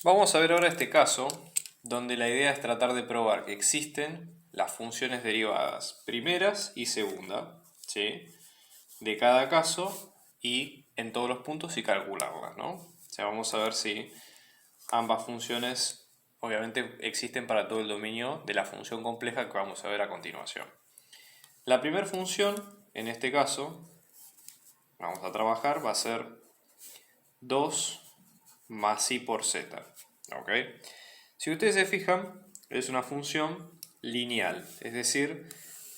Vamos a ver ahora este caso donde la idea es tratar de probar que existen las funciones derivadas primeras y segunda, ¿sí?, de cada caso y en todos los puntos y calcularlas, ¿no? O sea, vamos a ver si ambas funciones obviamente existen para todo el dominio de la función compleja que vamos a ver a continuación. La primera función, en este caso, vamos a trabajar, va a ser 2 más i por z, ¿ok? Si ustedes se fijan, es una función lineal, es decir,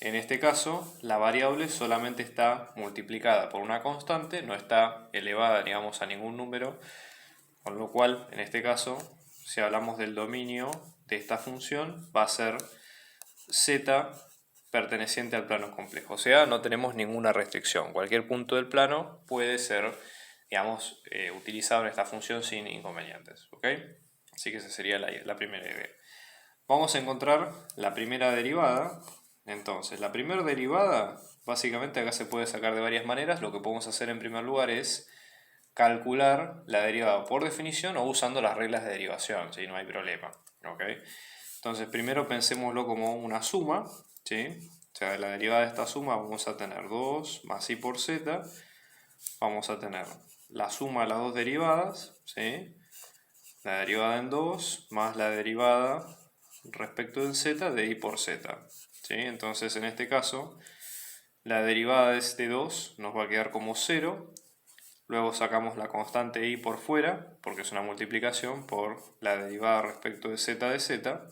en este caso la variable solamente está multiplicada por una constante, no está elevada, digamos, a ningún número, con lo cual, en este caso, si hablamos del dominio de esta función, va a ser z perteneciente al plano complejo, o sea, no tenemos ninguna restricción, cualquier punto del plano puede ser, digamos, utilizado en esta función sin inconvenientes, ¿ok? Así que esa sería la primera idea. Vamos a encontrar la primera derivada. Entonces, la primera derivada, básicamente acá se puede sacar de varias maneras. Lo que podemos hacer en primer lugar es calcular la derivada por definición o usando las reglas de derivación, ¿sí? No hay problema, ¿ok? Entonces, primero pensémoslo como una suma, ¿sí? O sea, de la derivada de esta suma vamos a tener 2 más i por z. Vamos a tener la suma de las dos derivadas, ¿sí?, la derivada en 2 más la derivada respecto del z de i por z, ¿sí? Entonces en este caso la derivada de este 2 nos va a quedar como 0, luego sacamos la constante i por fuera porque es una multiplicación por la derivada respecto de z,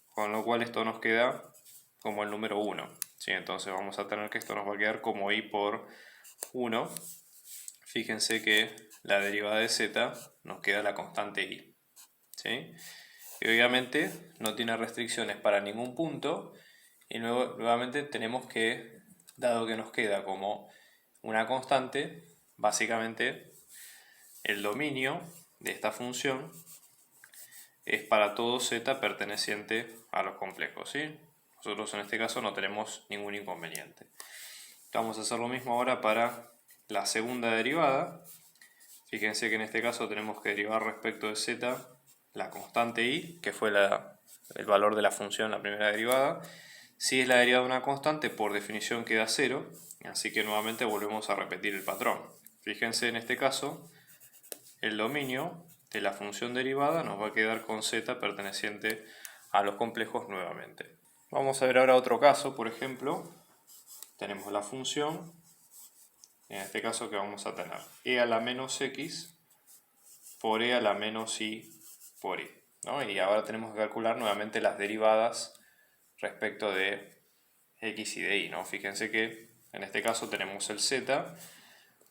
con lo cual esto nos queda como el número 1, ¿sí? Entonces vamos a tener que esto nos va a quedar como i por 1. Fíjense que la derivada de z nos queda la constante i, ¿sí? Y obviamente no tiene restricciones para ningún punto y nuevamente tenemos que, dado que nos queda como una constante, básicamente el dominio de esta función es para todo z perteneciente a los complejos, ¿sí? Nosotros en este caso no tenemos ningún inconveniente. Vamos a hacer lo mismo ahora para la segunda derivada. Fíjense que en este caso tenemos que derivar respecto de z la constante i, que fue el valor de la función, la primera derivada. Si es la derivada de una constante, por definición queda 0, así que nuevamente volvemos a repetir el patrón. Fíjense en este caso, el dominio de la función derivada nos va a quedar con z perteneciente a los complejos nuevamente. Vamos a ver ahora otro caso, por ejemplo, tenemos la función, en este caso que vamos a tener e a la menos x por e a la menos i por i, ¿no? Y ahora tenemos que calcular nuevamente las derivadas respecto de x y de y, ¿no? Fíjense que en este caso tenemos el z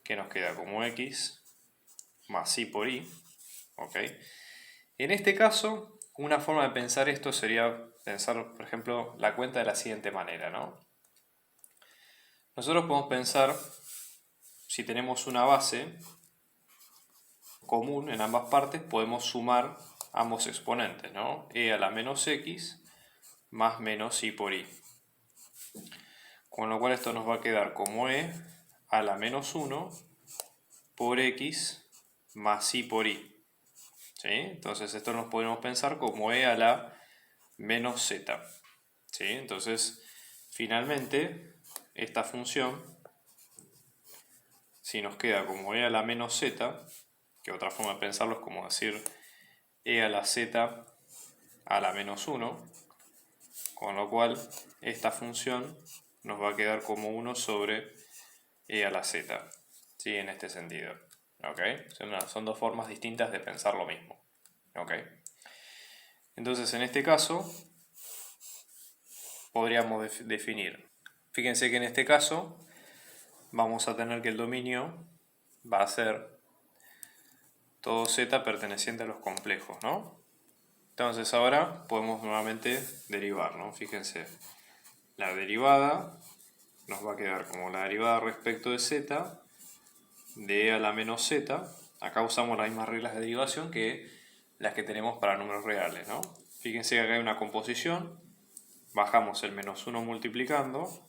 que nos queda como x más i por i, ¿ok? En este caso, una forma de pensar esto sería pensar, por ejemplo, la cuenta de la siguiente manera, ¿no? Nosotros podemos pensar, si tenemos una base común en ambas partes, podemos sumar ambos exponentes, ¿no? E a la menos x más menos i por i. Con lo cual esto nos va a quedar como e a la menos 1 por x más i por i, ¿sí? Entonces esto nos podemos pensar como e a la menos z, ¿sí? Entonces finalmente esta función, si nos queda como e a la menos z, que otra forma de pensarlo es como decir e a la z a la menos 1, con lo cual esta función nos va a quedar como 1 sobre e a la z, ¿sí? En este sentido, ¿ok? Son dos formas distintas de pensar lo mismo, ¿ok? Entonces en este caso podríamos definir, fíjense que en este caso vamos a tener que el dominio va a ser todo z perteneciente a los complejos, ¿no? Entonces ahora podemos nuevamente derivar, ¿no? Fíjense, la derivada nos va a quedar como la derivada respecto de z de e a la menos z. Acá usamos las mismas reglas de derivación que las que tenemos para números reales, ¿no? Fíjense que acá hay una composición, bajamos el menos 1 multiplicando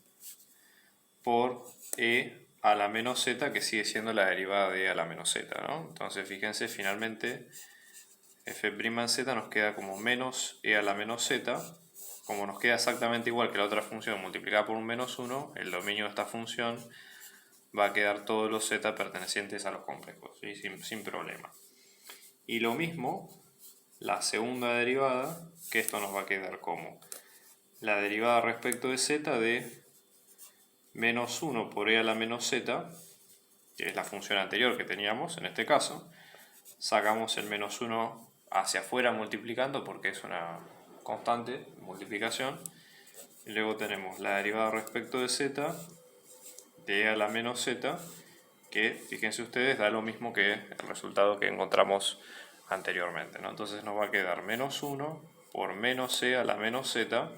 por e a la menos z, que sigue siendo la derivada de e a la menos z, ¿no? Entonces fíjense, finalmente f' en z nos queda como menos e a la menos z. Como nos queda exactamente igual que la otra función multiplicada por un menos 1, el dominio de esta función va a quedar todos los z pertenecientes a los complejos, ¿sí? sin problema. Y lo mismo, la segunda derivada, que esto nos va a quedar como la derivada respecto de z de menos 1 por e a la menos z, que es la función anterior que teníamos en este caso. Sacamos el menos 1 hacia afuera multiplicando porque es una constante de multiplicación. Y luego tenemos la derivada respecto de z de e a la menos z, que fíjense ustedes da lo mismo que el resultado que encontramos anteriormente, ¿no? Entonces nos va a quedar menos 1 por menos e a la menos z,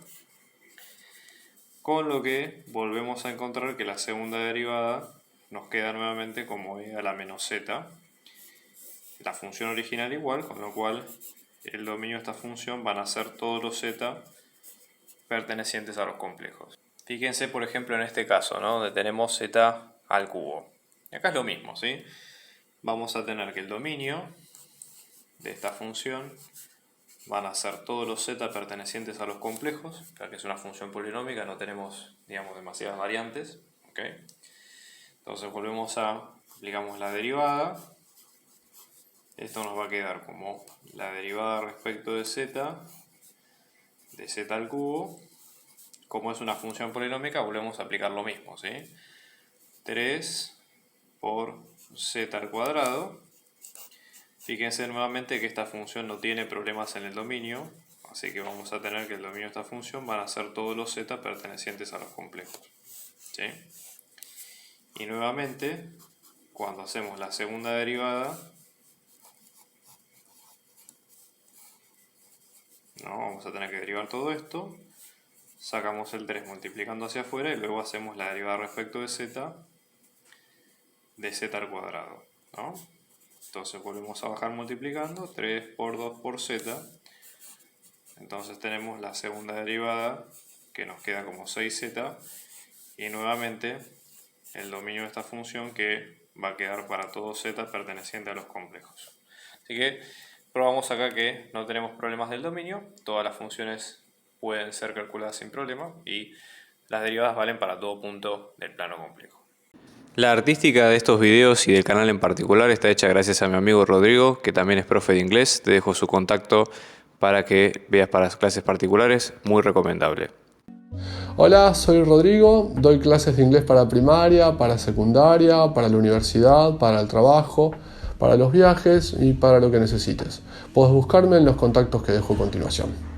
con lo que volvemos a encontrar que la segunda derivada nos queda nuevamente como e a la menos z, la función original igual, con lo cual el dominio de esta función van a ser todos los z pertenecientes a los complejos. Fíjense por ejemplo en este caso, ¿no? Donde tenemos z al cubo. Acá es lo mismo, ¿sí? Vamos a tener que el dominio de esta función van a ser todos los z pertenecientes a los complejos, ya que es una función polinómica, no tenemos, digamos, demasiadas variantes, ¿ok? Entonces volvemos aplicamos la derivada. Esto nos va a quedar como la derivada respecto de z al cubo. Como es una función polinómica, volvemos a aplicar lo mismo, ¿sí? 3 por z al cuadrado. Fíjense nuevamente que esta función no tiene problemas en el dominio, así que vamos a tener que el dominio de esta función van a ser todos los z pertenecientes a los complejos, ¿sí? Y nuevamente, cuando hacemos la segunda derivada, ¿no? Vamos a tener que derivar todo esto, sacamos el 3 multiplicando hacia afuera y luego hacemos la derivada respecto de z al cuadrado, ¿no? Entonces volvemos a bajar multiplicando, 3 por 2 por z, entonces tenemos la segunda derivada que nos queda como 6z y nuevamente el dominio de esta función que va a quedar para todo z perteneciente a los complejos. Así que probamos acá que no tenemos problemas del dominio, todas las funciones pueden ser calculadas sin problema y las derivadas valen para todo punto del plano complejo. La artística de estos videos y del canal en particular está hecha gracias a mi amigo Rodrigo, que también es profe de inglés. Te dejo su contacto para que veas para las clases particulares, muy recomendable. Hola, soy Rodrigo, doy clases de inglés para primaria, para secundaria, para la universidad, para el trabajo, para los viajes y para lo que necesites. Puedes buscarme en los contactos que dejo a continuación.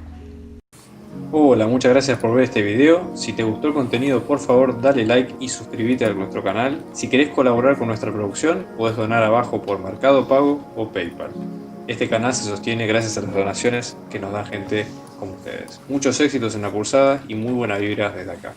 Hola, muchas gracias por ver este video. Si te gustó el contenido, por favor dale like y suscríbete a nuestro canal. Si querés colaborar con nuestra producción, podés donar abajo por Mercado Pago o PayPal. Este canal se sostiene gracias a las donaciones que nos dan gente como ustedes. Muchos éxitos en la cursada y muy buena vibra desde acá.